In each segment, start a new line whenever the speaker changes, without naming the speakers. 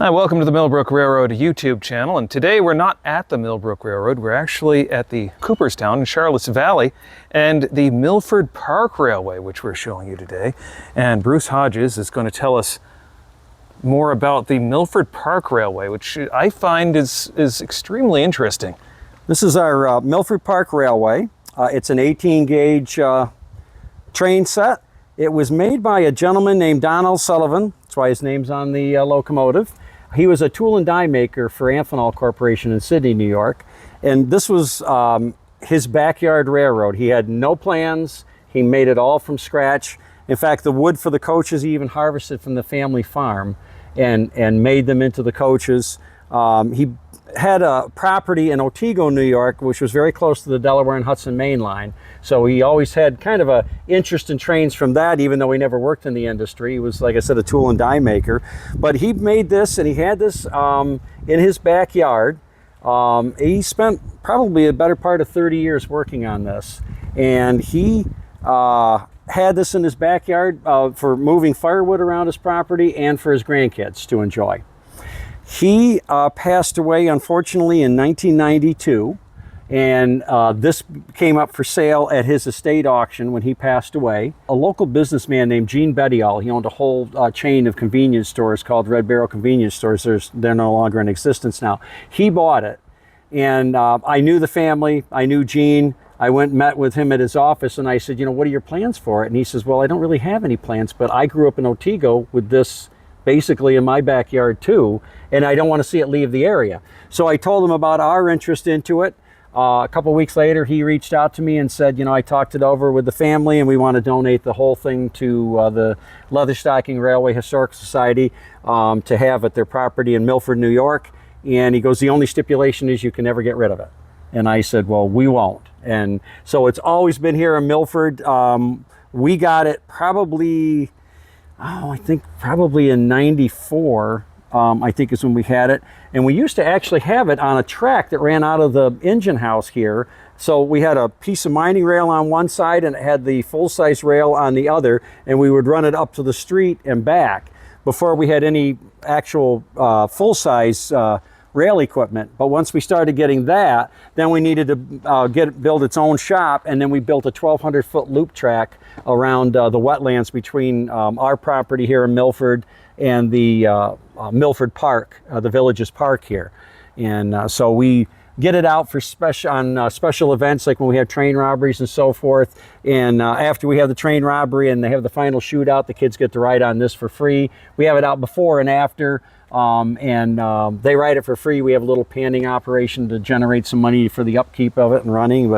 Hi, welcome to the Millbrook Railroad YouTube channel, and today we're not at the Millbrook Railroad, we're actually at the Cooperstown in Charlottes Valley and the Milford Park Railway, which we're showing you today. And Bruce Hodges is going to tell us more about the Milford Park Railway, which I find is extremely interesting.
This is our Milford Park Railway. It's an 18-gauge train set. It was made by a gentleman named Donald Sullivan. That's why his name's on the locomotive. He was a tool and die maker for Amphenol Corporation in Sydney, New York. And this was his backyard railroad. He had no plans. He made it all from scratch. In fact, the wood for the coaches he even harvested from the family farm and made them into the coaches. He had a property in Otego, New York, which was very close to the Delaware and Hudson Main Line. So he always had kind of a interest in trains from that, even though he never worked in the industry. He was, like I said, a tool and die maker. But he made this, and he had this in his backyard. He spent probably a better part of 30 years working on this. And he had this in his backyard for moving firewood around his property and for his grandkids to enjoy. He passed away, unfortunately, in 1992, and this came up for sale at his estate auction when he passed away. A local businessman named Gene Bettiol, he owned a whole chain of convenience stores called Red Barrel Convenience Stores. They're no longer in existence now. He bought it, and I knew the family. I knew Gene. I went and met with him at his office, and I said, you know, what are your plans for it? And he says, well, I don't really have any plans, but I grew up in Otego with this basically in my backyard too, and I don't want to see it leave the area. So I told him about our interest into it. A couple weeks later, he reached out to me and said, you know, I talked it over with the family and we want to donate the whole thing to the Leatherstocking Railway Historical Society to have at their property in Milford, New York. And he goes, the only stipulation is you can never get rid of it. And I said, well, we won't. And so it's always been here in Milford. We got it probably, I think probably in 94, I think is when we had it. And we used to actually have it on a track that ran out of the engine house here. So we had a piece of mining rail on one side and it had the full-size rail on the other, and we would run it up to the street and back before we had any actual full-size rail equipment. But once we started getting that, then we needed to build its own shop, and then we built a 1,200-foot loop track around the wetlands between our property here in Milford and the Milford Park, the village's park here. And so we get it out for special events, like when we have train robberies and so forth. And after we have the train robbery and they have the final shootout, the kids get to ride on this for free. We have it out before and after. They ride it for free. We have a little panning operation to generate some money for the upkeep of it and running.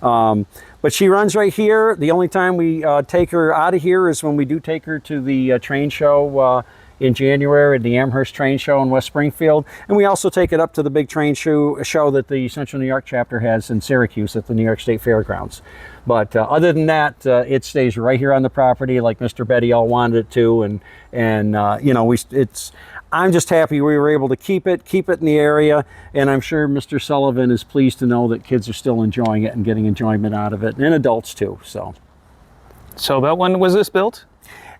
But she runs right here. The only time we take her out of here is when we do take her to the train show in January at the Amherst Train Show in West Springfield. And we also take it up to the big train show that the Central New York chapter has in Syracuse at the New York State Fairgrounds. But other than that, it stays right here on the property like Mr. Bettiol wanted it to. And you know, I'm just happy we were able to keep it in the area, and I'm sure Mr. Sullivan is pleased to know that kids are still enjoying it and getting enjoyment out of it, and adults too. So
about when was this built?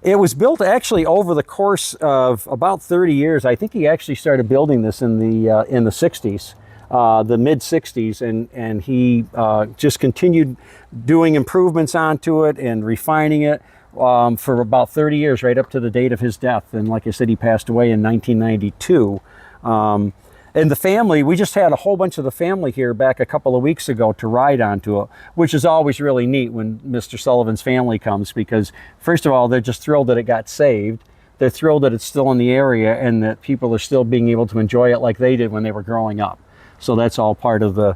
It was built actually over the course of about 30 years. I think he actually started building this in the 60s, the mid 60s, and he just continued doing improvements onto it and refining it for about 30 years, right up to the date of his death. And like I said, he passed away in 1992. And the family, we just had a whole bunch of the family here back a couple of weeks ago to ride onto it, which is always really neat when Mr. Sullivan's family comes, because first of all, they're just thrilled that it got saved. They're thrilled that it's still in the area and that people are still being able to enjoy it like they did when they were growing up. So that's all part of the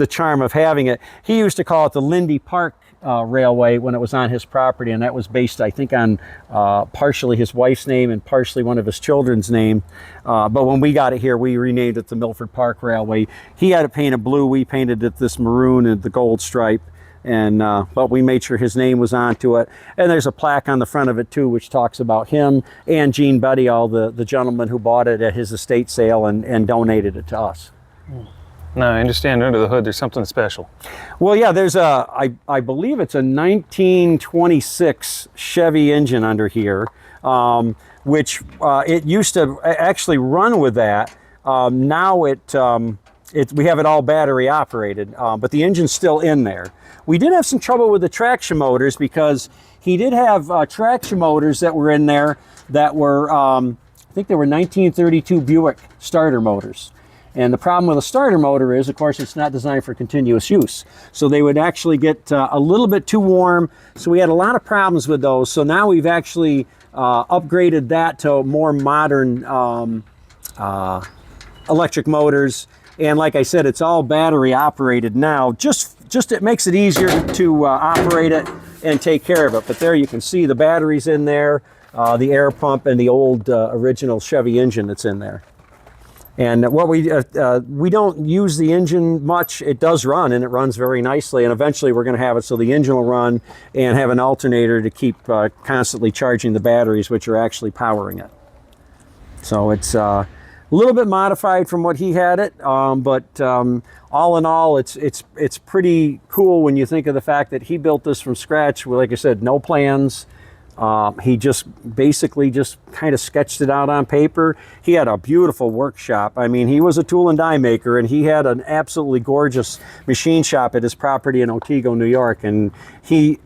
charm of having it. He used to call it the Lindy Park Railway when it was on his property, and that was based, I think, on partially his wife's name and partially one of his children's name. But when we got it here, we renamed it the Milford Park Railway. He had it painted blue. We painted it this maroon and the gold stripe. And but we made sure his name was onto it. And there's a plaque on the front of it too, which talks about him and Gene Bettiol, the gentleman who bought it at his estate sale and donated it to us.
No, I understand under the hood there's something special.
Well, yeah, there's I believe it's a 1926 Chevy engine under here. which it used to actually run with that. Now we have it all battery operated, but the engine's still in there. We did have some trouble with the traction motors because he did have traction motors that were in there that were, I think they were 1932 Buick starter motors. And the problem with a starter motor is, of course, it's not designed for continuous use. So they would actually get a little bit too warm. So we had a lot of problems with those. So now we've actually upgraded that to more modern electric motors. And like I said, it's all battery operated now. Just it makes it easier to operate it and take care of it. But there you can see the batteries in there, the air pump, and the old original Chevy engine that's in there. And what we don't use the engine much. It does run, and it runs very nicely. And eventually we're going to have it so the engine will run and have an alternator to keep constantly charging the batteries, which are actually powering it. So it's a little bit modified from what he had it, but all in all, it's pretty cool when you think of the fact that he built this from scratch. Well, like I said, no plans. He just basically just kind of sketched it out on paper. He had a beautiful workshop. I mean, he was a tool and die maker, and he had an absolutely gorgeous machine shop at his property in Otego, New York. And the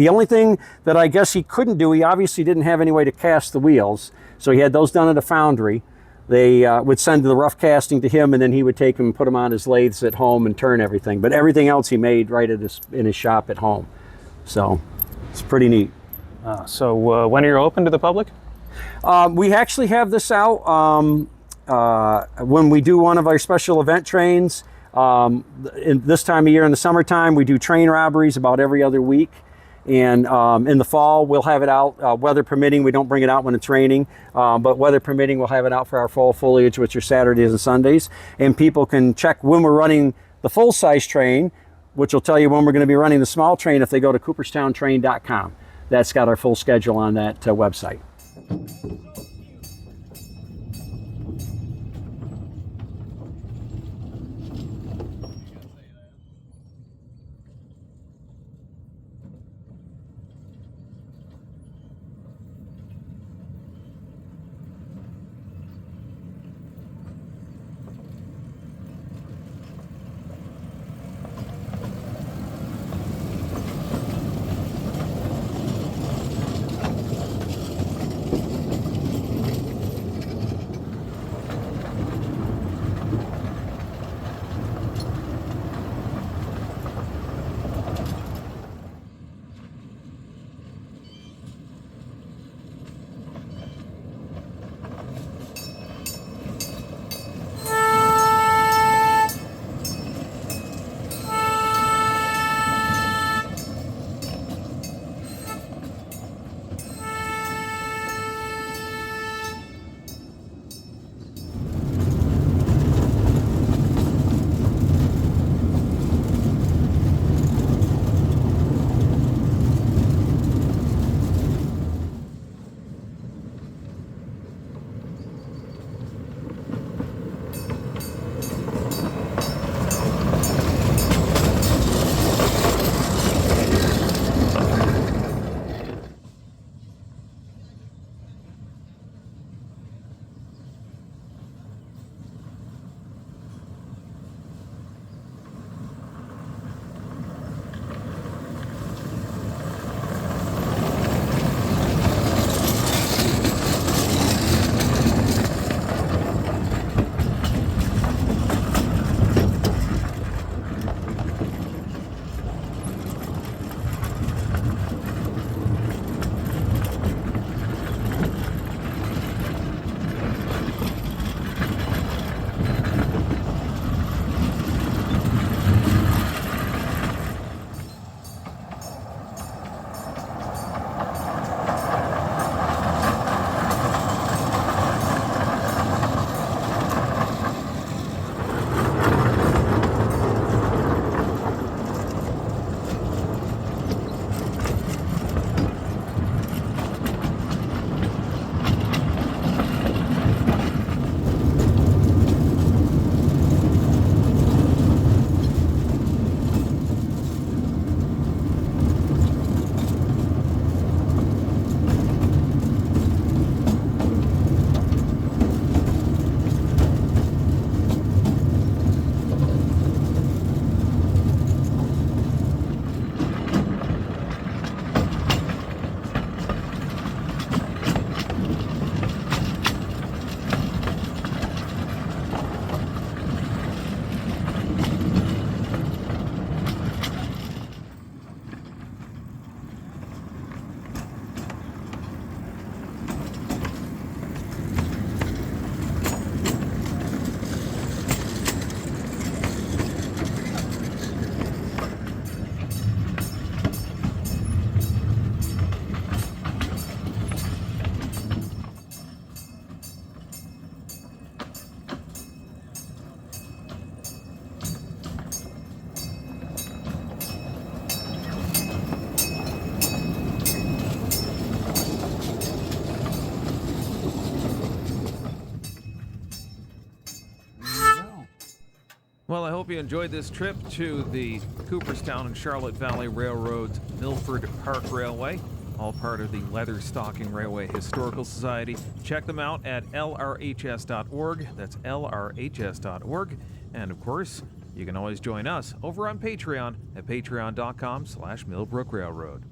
only thing that I guess he couldn't do, he obviously didn't have any way to cast the wheels. So he had those done at a foundry. They would send the rough casting to him, and then he would take them and put them on his lathes at home and turn everything. But everything else he made right in his shop at home. So it's pretty neat.
So when are you open to the public?
We actually have this out when we do one of our special event trains. In this time of year in the summertime, we do train robberies about every other week. And in the fall, we'll have it out, weather permitting. We don't bring it out when it's raining, but weather permitting, we'll have it out for our fall foliage, which are Saturdays and Sundays. And people can check when we're running the full-size train, which will tell you when we're going to be running the small train if they go to cooperstowntrain.com. That's got our full schedule on that website.
Well, I hope you enjoyed this trip to the Cooperstown and Charlotte Valley Railroad's Milford Park Railway, all part of the Leatherstocking Railway Historical Society. Check them out at lrhs.org. That's lrhs.org. And of course, you can always join us over on Patreon at patreon.com/Millbrook Railroad.